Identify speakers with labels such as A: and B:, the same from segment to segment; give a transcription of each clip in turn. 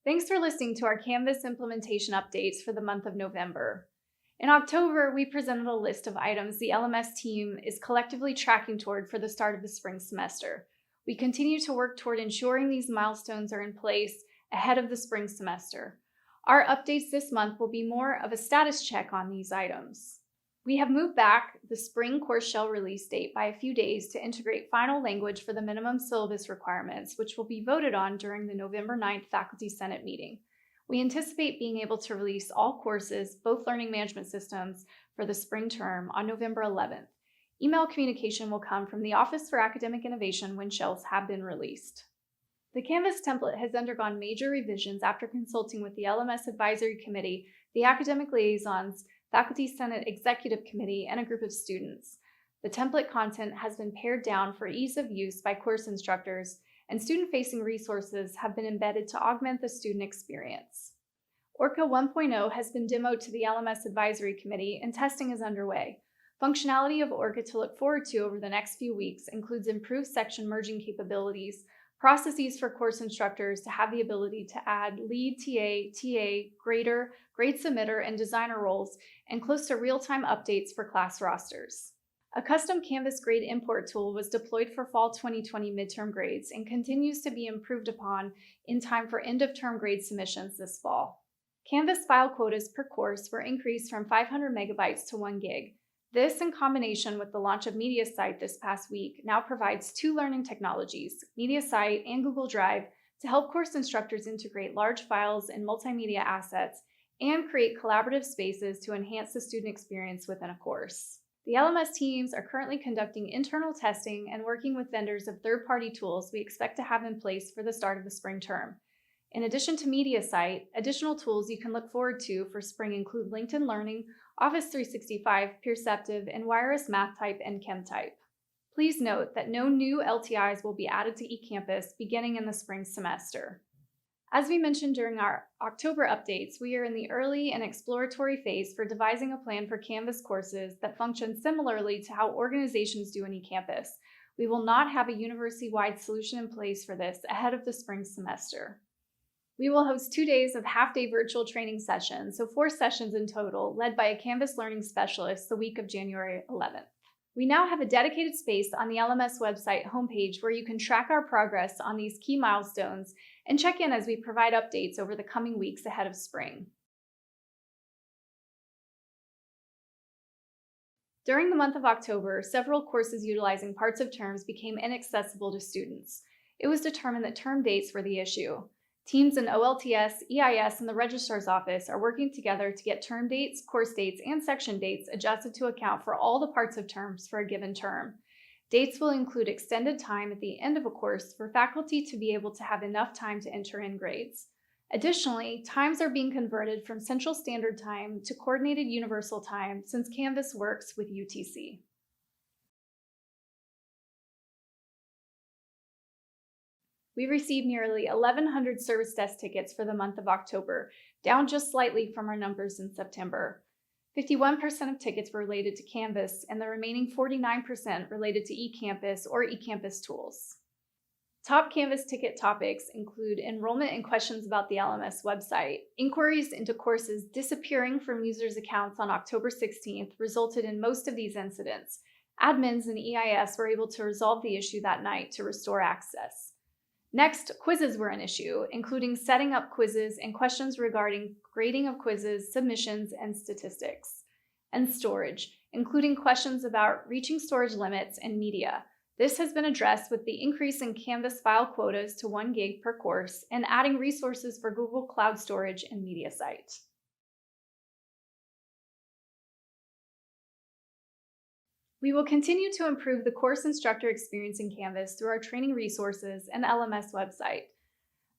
A: Thanks for listening to our Canvas implementation updates for the month of November. In October, we presented a list of items the LMS team is collectively tracking toward for the start of the spring semester. We continue to work toward ensuring these milestones are in place ahead of the spring semester. Our updates this month will be more of a status check on these items. We have moved back the spring course shell release date by a few days to integrate final language for the minimum syllabus requirements, which will be voted on during the November 9th Faculty Senate meeting. We anticipate being able to release all courses, both learning management systems, for the spring term on November 11th. Email communication will come from the Office for Academic Innovation when shells have been released. The Canvas template has undergone major revisions after consulting with the LMS Advisory Committee, the academic liaisons, Faculty Senate Executive Committee, and a group of students. The template content has been pared down for ease of use by course instructors, and student-facing resources have been embedded to augment the student experience. Orca 1.0 has been demoed to the LMS Advisory Committee, and testing is underway. Functionality of Orca to look forward to over the next few weeks includes improved section merging capabilities, processes for course instructors to have the ability to add lead TA, grader, grade submitter, and designer roles, and close to real-time updates for class rosters. A custom Canvas grade import tool was deployed for fall 2020 midterm grades and continues to be improved upon in time for end-of-term grade submissions this fall. Canvas file quotas per course were increased from 500 megabytes to 1 gig. This, in combination with the launch of MediaSite this past week, now provides two learning technologies, MediaSite and Google Drive, to help course instructors integrate large files and multimedia assets and create collaborative spaces to enhance the student experience within a course. The LMS teams are currently conducting internal testing and working with vendors of third-party tools we expect to have in place for the start of the spring term. In addition to MediaSite, additional tools you can look forward to for spring include LinkedIn Learning, Office 365, Perceptive, and Wireless MathType and ChemType. Please note that no new LTIs will be added to eCampus beginning in the spring semester. As we mentioned during our October updates, we are in the early and exploratory phase for devising a plan for Canvas courses that function similarly to how organizations do in eCampus. We will not have a university-wide solution in place for this ahead of the spring semester. We will host 2 days of half-day virtual training sessions, so 4 sessions in total, led by a Canvas learning specialist the week of January 11th. We now have a dedicated space on the LMS website homepage where you can track our progress on these key milestones and check in as we provide updates over the coming weeks ahead of spring. During the month of October, several courses utilizing parts of terms became inaccessible to students. It was determined that term dates were the issue. Teams in OLTS, EIS, and the Registrar's Office are working together to get term dates, course dates, and section dates adjusted to account for all the parts of terms for a given term. Dates will include extended time at the end of a course for faculty to be able to have enough time to enter in grades. Additionally, times are being converted from Central Standard Time to Coordinated Universal Time since Canvas works with UTC. We received nearly 1,100 service desk tickets for the month of October, down just slightly from our numbers in September. 51% of tickets were related to Canvas, and the remaining 49% related to eCampus or eCampus tools. Top Canvas ticket topics include enrollment and questions about the LMS website. Inquiries into courses disappearing from users' accounts on October 16th resulted in most of these incidents. Admins and EIS were able to resolve the issue that night to restore access. Next, quizzes were an issue, including setting up quizzes and questions regarding grading of quizzes, submissions, and statistics. And storage, including questions about reaching storage limits and media. This has been addressed with the increase in Canvas file quotas to 1 gig per course and adding resources for Google Cloud Storage and MediaSite. We will continue to improve the course instructor experience in Canvas through our training resources and LMS website.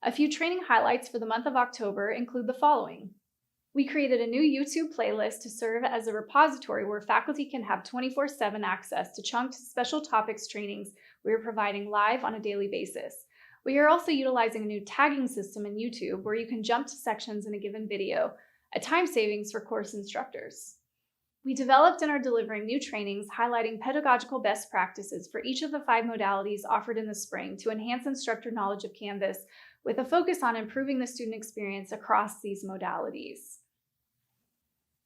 A: A few training highlights for the month of October include the following. We created a new YouTube playlist to serve as a repository where faculty can have 24/7 access to chunked special topics trainings we are providing live on a daily basis. We are also utilizing a new tagging system in YouTube where you can jump to sections in a given video, a time savings for course instructors. We developed and are delivering new trainings highlighting pedagogical best practices for each of the 5 modalities offered in the spring to enhance instructor knowledge of Canvas, with a focus on improving the student experience across these modalities.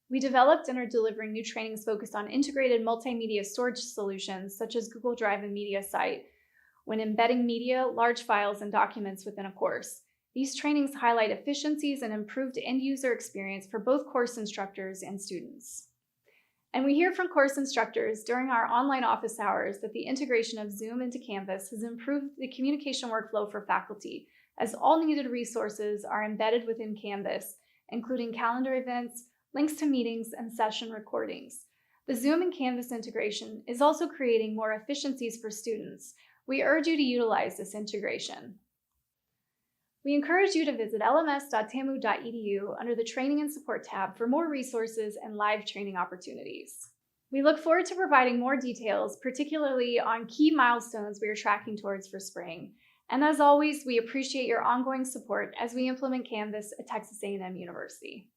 A: We developed and are delivering new trainings focused on integrated multimedia storage solutions such as Google Drive and MediaSite when embedding media, large files, and documents within a course. These trainings highlight efficiencies and improved end-user experience for both course instructors and students. And we hear from course instructors during our online office hours that the integration of Zoom into Canvas has improved the communication workflow for faculty, as all needed resources are embedded within Canvas, including calendar events, links to meetings, and session recordings. The Zoom and Canvas integration is also creating more efficiencies for students. We urge you to utilize this integration. We encourage you to visit lms.tamu.edu under the Training and Support tab for more resources and live training opportunities. We look forward to providing more details, particularly on key milestones we are tracking towards for spring. And as always, we appreciate your ongoing support as we implement Canvas at Texas A&M University.